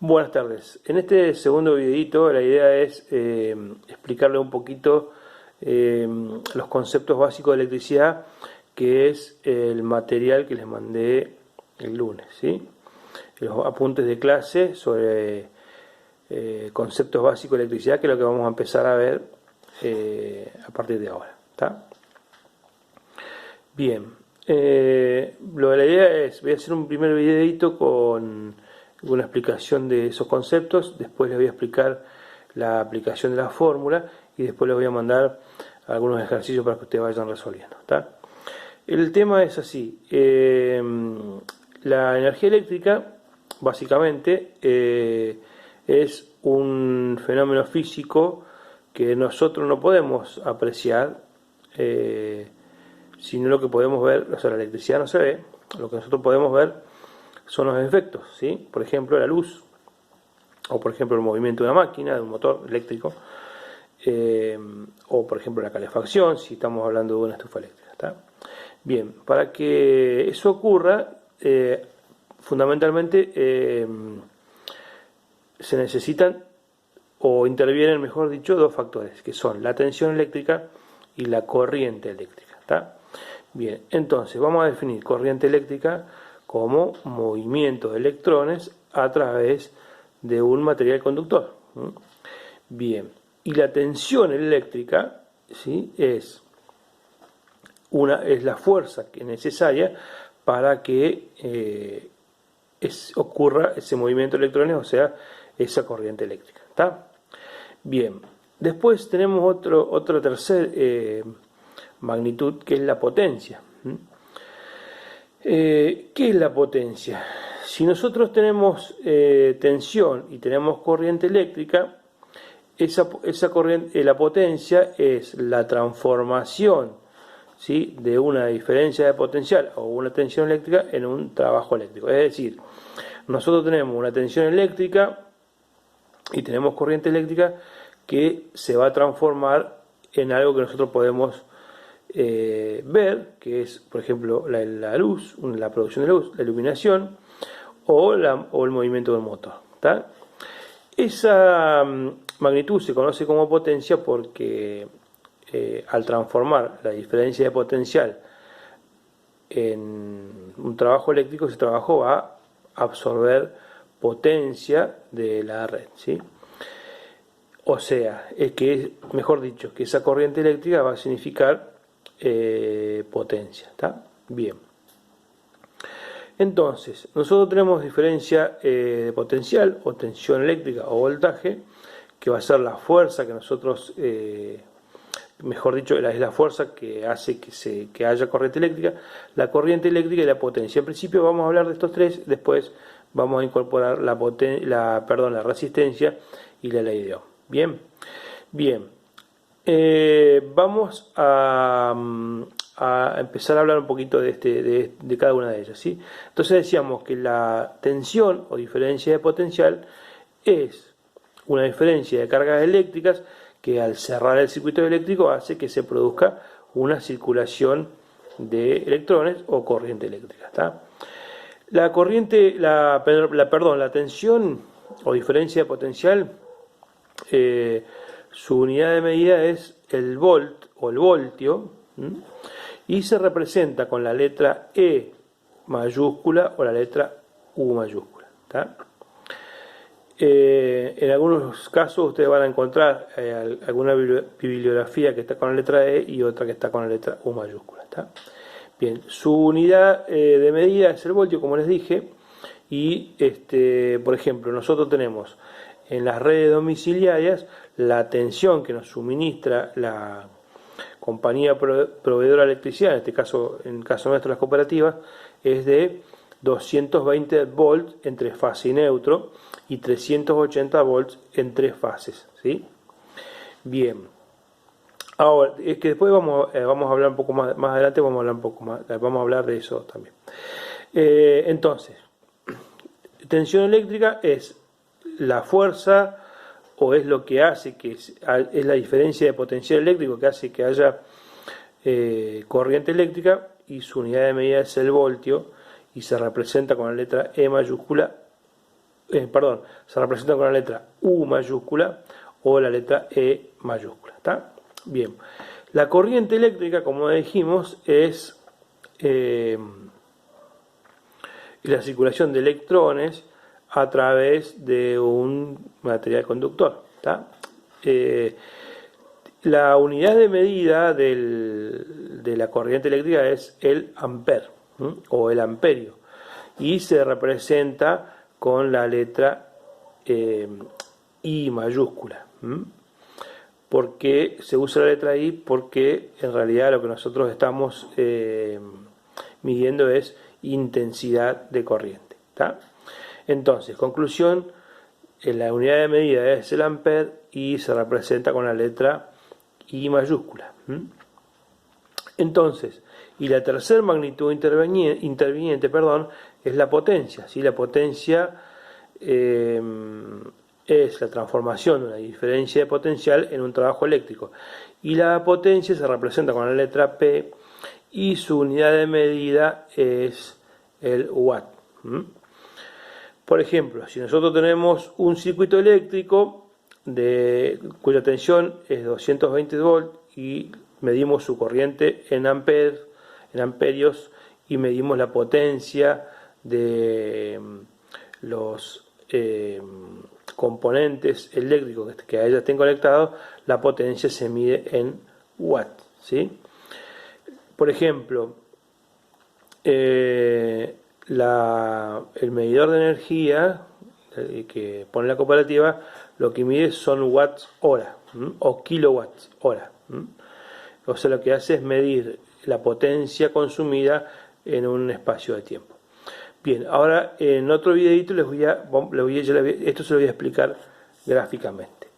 Buenas tardes. En este segundo videito la idea es explicarle un poquito los conceptos básicos de electricidad, que es el material que les mandé el lunes, ¿sí? Los apuntes de clase sobre conceptos básicos de electricidad, que es lo que vamos a empezar a ver a partir de ahora, ¿está? Bien, lo de la idea es, voy a hacer un primer videito con una explicación de esos conceptos, después les voy a explicar la aplicación de la fórmula y después les voy a mandar algunos ejercicios para que ustedes vayan resolviendo, ¿tá? El tema es así, la energía eléctrica básicamente es un fenómeno físico que nosotros no podemos apreciar, sino lo que podemos ver, o sea, la electricidad no se ve, lo que nosotros podemos ver son los efectos, ¿sí? Por ejemplo, la luz, o por ejemplo el movimiento de una máquina, de un motor eléctrico, o por ejemplo la calefacción, si estamos hablando de una estufa eléctrica, ¿está? Bien, para que eso ocurra, fundamentalmente se necesitan, o intervienen, mejor dicho, dos factores, que son la tensión eléctrica y la corriente eléctrica, ¿está? Bien, entonces vamos a definir corriente eléctrica como movimiento de electrones a través de un material conductor. Bien, y la tensión eléctrica, ¿sí?, es la fuerza que es necesaria para que ocurra ese movimiento de electrones, o sea, esa corriente eléctrica, ¿está? Bien, después tenemos otra tercera magnitud, que es la potencia. ¿Qué es la potencia? Si nosotros tenemos tensión y tenemos corriente eléctrica, esa corriente, la potencia es la transformación, ¿sí?, de una diferencia de potencial o una tensión eléctrica en un trabajo eléctrico. Es decir, nosotros tenemos una tensión eléctrica y tenemos corriente eléctrica que se va a transformar en algo que nosotros podemos ver, que es, por ejemplo, la luz, la producción de luz, la iluminación o el movimiento del motor, ¿tá? Esa magnitud se conoce como potencia porque al transformar la diferencia de potencial en un trabajo eléctrico, ese trabajo va a absorber potencia de la red, ¿sí? O sea, mejor dicho, que esa corriente eléctrica va a significar potencia, ¿está? Bien. Entonces, nosotros tenemos diferencia de potencial o tensión eléctrica o voltaje, que va a ser la fuerza que nosotros, mejor dicho, es la fuerza que hace que haya corriente eléctrica, la corriente eléctrica y la potencia. En principio vamos a hablar de estos tres, después vamos a incorporar la resistencia y la ley de Ohm. Bien, bien. Vamos a empezar a hablar un poquito de cada una de ellas, ¿sí? Entonces decíamos que la tensión o diferencia de potencial es una diferencia de cargas eléctricas que al cerrar el circuito eléctrico hace que se produzca una circulación de electrones o corriente eléctrica, ¿está? La tensión o diferencia de potencial, su unidad de medida es el volt o el voltio, y se representa con la letra E mayúscula o la letra U mayúscula, ¿tá? En algunos casos ustedes van a encontrar alguna bibliografía que está con la letra E y otra que está con la letra U mayúscula, ¿tá? Bien, su unidad de medida es el voltio, como les dije, y por ejemplo, nosotros tenemos en las redes domiciliarias la tensión que nos suministra la compañía proveedora de electricidad, en el caso nuestro las cooperativas, es de 220 volts en tres fases y neutro y 380 volts en tres fases, ¿sí? Bien. Ahora, es que después vamos a hablar un poco más adelante, vamos a hablar de eso también. Entonces, tensión eléctrica es la fuerza, o es lo que hace es la diferencia de potencial eléctrico que hace que haya corriente eléctrica, y su unidad de medida es el voltio y se representa con la letra E mayúscula se representan con la letra U mayúscula o la letra E mayúscula. ¿Está? Bien. La corriente eléctrica, como dijimos, es la circulación de electrones a través de un material conductor. ¿Está? La unidad de medida de la corriente eléctrica es el ampere o el amperio y se representa con la letra I mayúscula. ¿Por qué se usa la letra I? Porque en realidad lo que nosotros estamos midiendo es intensidad de corriente. ¿Tá? Entonces, conclusión, la unidad de medida es el ampere y se representa con la letra I mayúscula. Entonces, y la tercera magnitud interviniente, es la potencia. ¿Sí? La potencia es la transformación de una diferencia de potencial en un trabajo eléctrico. Y la potencia se representa con la letra P y su unidad de medida es el watt. Por ejemplo, si nosotros tenemos un circuito eléctrico cuya tensión es 220 volts y medimos su corriente en amperios y medimos la potencia de los componentes eléctricos que a ella estén conectados, la potencia se mide en watts. ¿Sí? Por ejemplo, el medidor de energía que pone la cooperativa lo que mide son watts hora o kilowatts hora. O sea, lo que hace es medir la potencia consumida en un espacio de tiempo. Bien, ahora en otro videito esto se lo voy a explicar gráficamente.